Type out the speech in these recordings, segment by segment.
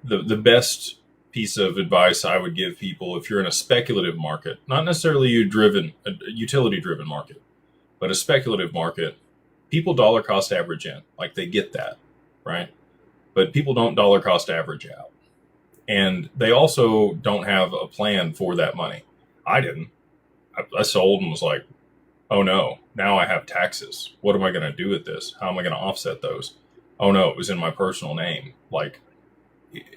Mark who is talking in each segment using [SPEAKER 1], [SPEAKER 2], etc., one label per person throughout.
[SPEAKER 1] the best piece of advice I would give people, if you're in a speculative market, not necessarily a utility driven market, but a speculative market, people dollar cost average in, like they get that, right? But people don't dollar cost average out. And they also don't have a plan for that money. I didn't. I sold and was like, oh no, now I have taxes. What am I going to do with this? How am I going to offset those? Oh no, it was in my personal name. Like,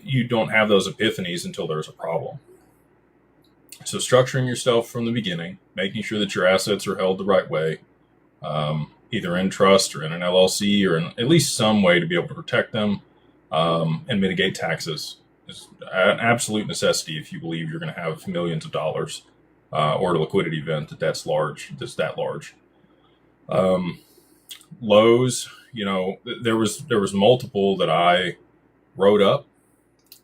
[SPEAKER 1] you don't have those epiphanies until there's a problem. So structuring yourself from the beginning, making sure that your assets are held the right way, either in trust or in an LLC or in at least some way to be able to protect them and mitigate taxes is an absolute necessity if you believe you're going to have millions of dollars or a liquidity event that's that large. Lows, there was multiple that I wrote up,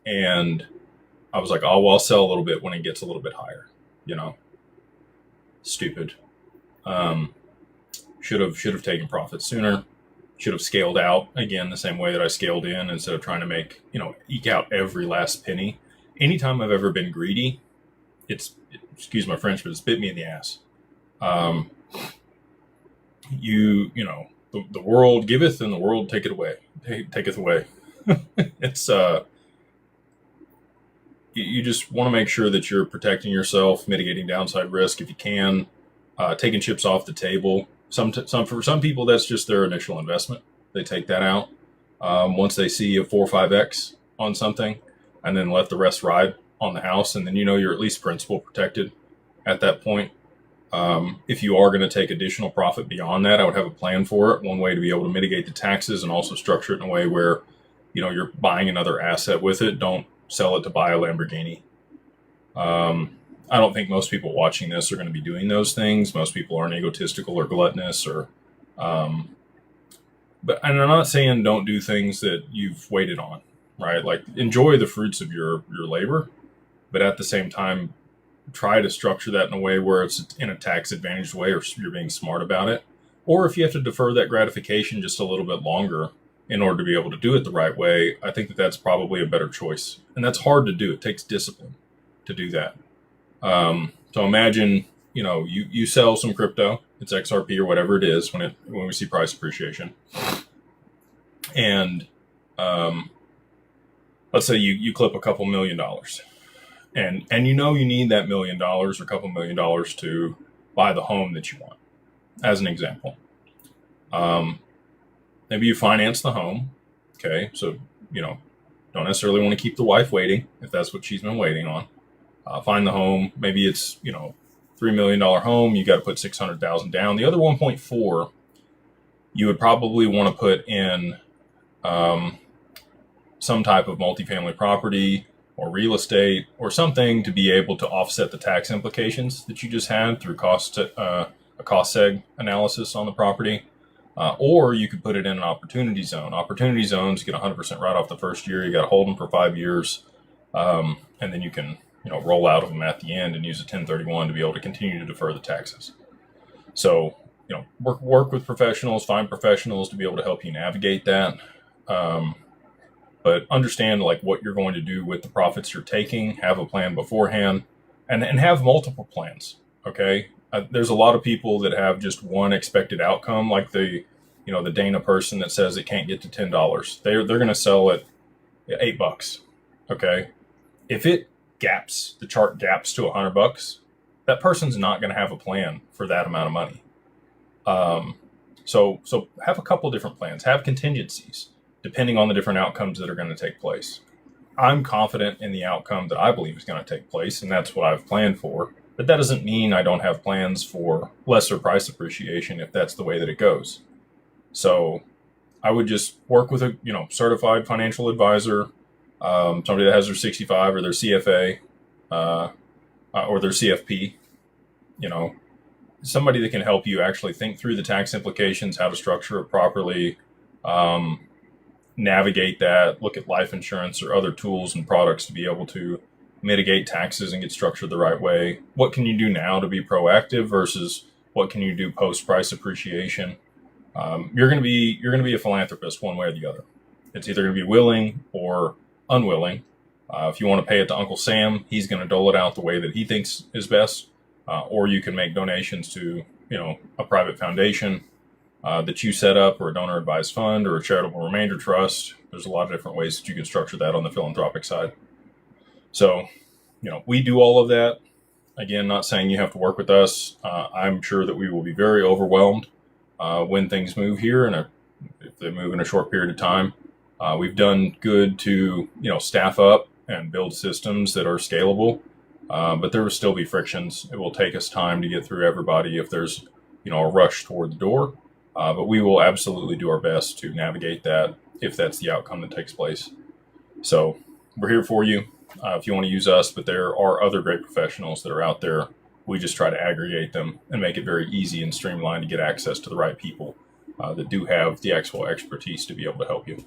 [SPEAKER 1] and I was like, oh, well, I'll sell a little bit when it gets a little bit higher. Stupid. Should have taken profits sooner. Should have scaled out again the same way that I scaled in instead of trying to make, eke out every last penny. Anytime I've ever been greedy, excuse my French, but it's bit me in the ass. The world giveth and the world taketh away. It's you just want to make sure that you're protecting yourself, mitigating downside risk if you can, taking chips off the table. For some people, that's just their initial investment. They take that out once they see a 4 or 5x on something, and then let the rest ride on the house. And then you're at least principal protected at that point. If you are going to take additional profit beyond that, I would have a plan for it. One way to be able to mitigate the taxes and also structure it in a way where, you're buying another asset with it. Don't sell it to buy a Lamborghini. I don't think most people watching this are going to be doing those things. Most people aren't egotistical or gluttonous and I'm not saying don't do things that you've waited on, right? Like, enjoy the fruits of your labor, but at the same time, try to structure that in a way where it's in a tax advantaged way, or you're being smart about it. Or if you have to defer that gratification just a little bit longer in order to be able to do it the right way, I think that's probably a better choice. And that's hard to do. It takes discipline to do that. So imagine, you sell some crypto, it's XRP or whatever it is when we see price appreciation. And let's say you clip a couple $1 million. And you need that $1 million or a couple $1 million to buy the home that you want, as an example. Maybe you finance the home. Okay. So, don't necessarily want to keep the wife waiting if that's what she's been waiting on. Find the home. Maybe it's, $3 million home. You got to put 600,000 down. The other 1.4, you would probably want to put in some type of multifamily property or real estate or something to be able to offset the tax implications that you just had through a cost seg analysis on the property. Or you could put it in an opportunity zone. Opportunity zones get 100% right off the first year. You got to hold them for 5 years. And then you can, roll out of them at the end and use a 1031 to be able to continue to defer the taxes. So, work with professionals, find professionals to be able to help you navigate that. But understand what you're going to do with the profits you're taking, have a plan beforehand, and have multiple plans. Okay. There's a lot of people that have just one expected outcome, like the Dana person that says it can't get to $10. They're going to sell at $8. Okay. If the chart gaps to $100, that person's not going to have a plan for that amount of money. So have a couple different plans, have contingencies depending on the different outcomes that are going to take place. I'm confident in the outcome that I believe is going to take place, and that's what I've planned for. But that doesn't mean I don't have plans for lesser price appreciation if that's the way that it goes. So I would just work with a certified financial advisor, somebody that has their 65 or their CFA or their CFP, somebody that can help you actually think through the tax implications, how to structure it properly, navigate that, look at life insurance or other tools and products to be able to mitigate taxes and get structured the right way. What can you do now to be proactive versus what can you do post price appreciation? You're going to be a philanthropist one way or the other. It's either going to be willing or unwilling If you want to pay it to Uncle Sam, he's going to dole it out the way that he thinks is best. Or you can make donations to, a private foundation that you set up, or a donor advised fund, or a charitable remainder trust. There's a lot of different ways that you can structure that on the philanthropic side. So, we do all of that. Again, not saying you have to work with us. I'm sure that we will be very overwhelmed when things move here, and if they move in a short period of time. We've done good to, staff up and build systems that are scalable, but there will still be frictions. It will take us time to get through everybody if there's, a rush toward the door. But we will absolutely do our best to navigate that if that's the outcome that takes place. So we're here for you if you want to use us, but there are other great professionals that are out there. We just try to aggregate them and make it very easy and streamlined to get access to the right people that do have the actual expertise to be able to help you.